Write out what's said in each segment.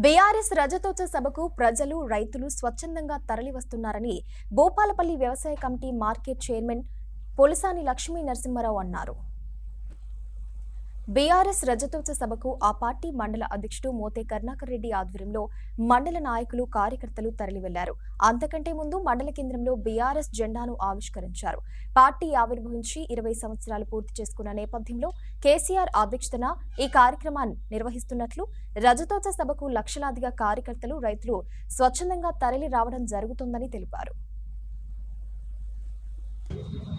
BRS రజతోత్సవ సభకు ప్రజలు, రైతులు స్వచ్ఛందంగా తరలివస్తున్నారని భూపాలపల్లి వ్యవసాయ committee market chairman Polisani Lakshmi Narasimha Rao అన్నారు. బీఆర్ఎస్ రజతోత్సవ సభకు ఆ పార్టీ మండల అధ్యక్షుడు మోతే కరుణాకర్ రెడ్డి ఆధ్వర్యంలో మండల నాయకులు, కార్యకర్తలు తరలివెళ్లారు. అంతకంటే ముందు మండల కేంద్రంలో బీఆర్ఎస్ జెండాను ఆవిష్కరించారు. పార్టీ ఆవిర్భవించి 20 సంవత్సరాలు పూర్తి చేసుకున్న నేపథ్యంలో కేసీఆర్ అధ్యక్షతన ఈ కార్యక్రమాన్ని నిర్వహిస్తున్నట్లు, రజతోత్సవ సభకు లక్షలాదిగా కార్యకర్తలు, రైతులు స్వచ్ఛందంగా తరలి రావడం జరుగుతుందని తెలిపారు.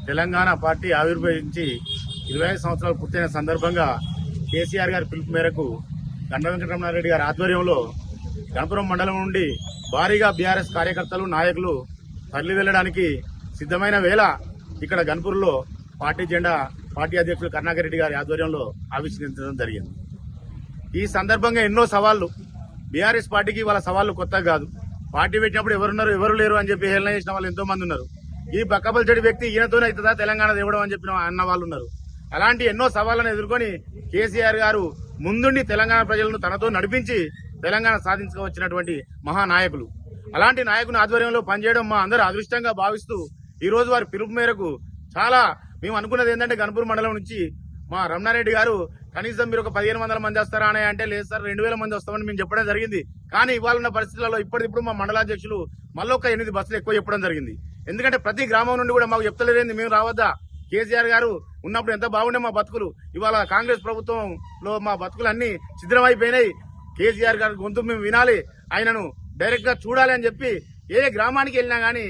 తెలంగాణ పార్టీ ఆవిర్భవించి 25 సంవత్సరాలు పూర్తయిన సందర్భంగా కేసీఆర్ గారి పిలుపు మేరకు గండ్ర వెంకటరమణారెడ్డి గారి ఆధ్వర్యంలో గణపురం మండలం నుండి భారీగా బీఆర్ఎస్ కార్యకర్తలు, నాయకులు తరలి వెళ్లడానికి సిద్ధమైన వేళ ఇక్కడ గన్పూర్లో పార్టీ జెండా పార్టీ అధ్యక్షులు కరుణాకర్ రెడ్డి గారి ఆధ్వర్యంలో ఆవిష్కరించడం జరిగింది. ఈ సందర్భంగా ఎన్నో సవాళ్లు, బీఆర్ఎస్ పార్టీకి వాళ్ళ సవాళ్లు కొత్తగా కాదు. పార్టీ పెట్టినప్పుడు ఎవరున్నారు, ఎవరు లేరు అని చెప్పి హేళన చేసిన వాళ్ళు ఎంతో మంది ఉన్నారు. ఈ బక్కబల్చడి వ్యక్తి ఈయనతోనే అవుతుందా తెలంగాణ ఇవ్వడం అని చెప్పిన అన్న వాళ్ళు ఉన్నారు. అలాంటి ఎన్నో సవాళ్లను ఎదుర్కొని కేసీఆర్ గారు ముందుండి తెలంగాణ ప్రజలను తనతో నడిపించి తెలంగాణ సాధించుకొచ్చినటువంటి మహానాయకులు. అలాంటి నాయకుని ఆధ్వర్యంలో పనిచేయడం మా అందరూ అదృష్టంగా భావిస్తూ ఈ రోజు వారి పిలుపు మేరకు చాలా మేము అనుకున్నది ఏంటంటే గన్పూర్ మండలం నుంచి మా రమణారెడ్డి గారు కనీసం మీరు ఒక 1500 మంది వస్తారా అని అంటే లేదు సార్ 2000 మంది వస్తామని మేము చెప్పడం జరిగింది. కానీ ఇవాళ ఉన్న పరిస్థితులలో ఇప్పటిప్పుడు మా మండలాధ్యక్షులు మళ్ళీ ఒక 8 బస్సులు ఎక్కువ చెప్పడం జరిగింది. ఎందుకంటే ప్రతి గ్రామం నుండి కూడా మాకు చెప్తలేదేంది మేము రావద్దా, కేసీఆర్ గారు ఉన్నప్పుడు ఎంత బాగుండే మా బతుకులు, ఇవాళ కాంగ్రెస్ ప్రభుత్వంలో మా బతుకులు అన్ని ఛిద్రమైపోయినాయి. కేసీఆర్ గారి గొంతు మేము వినాలి, ఆయనను డైరెక్ట్ గా చూడాలి అని చెప్పి ఏ గ్రామానికి వెళ్ళినా గానీ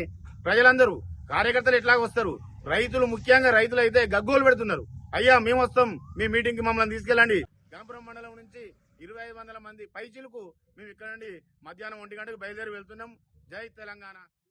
ప్రజలందరూ, కార్యకర్తలు ఎట్లాగ వస్తారు, రైతులు ముఖ్యంగా రైతులు అయితే గగ్గోలు పెడుతున్నారు. అయ్యా మేము వస్తాం, మీ మీటింగ్ కి మమ్మల్ని తీసుకెళ్ళండి. గణపురం మండలం నుంచి 2500 మంది పైచిలకు మేము ఇక్కడ నుండి మధ్యాహ్నం 1 గంటకు బయలుదేరి వెళ్తున్నాం. జై తెలంగాణ.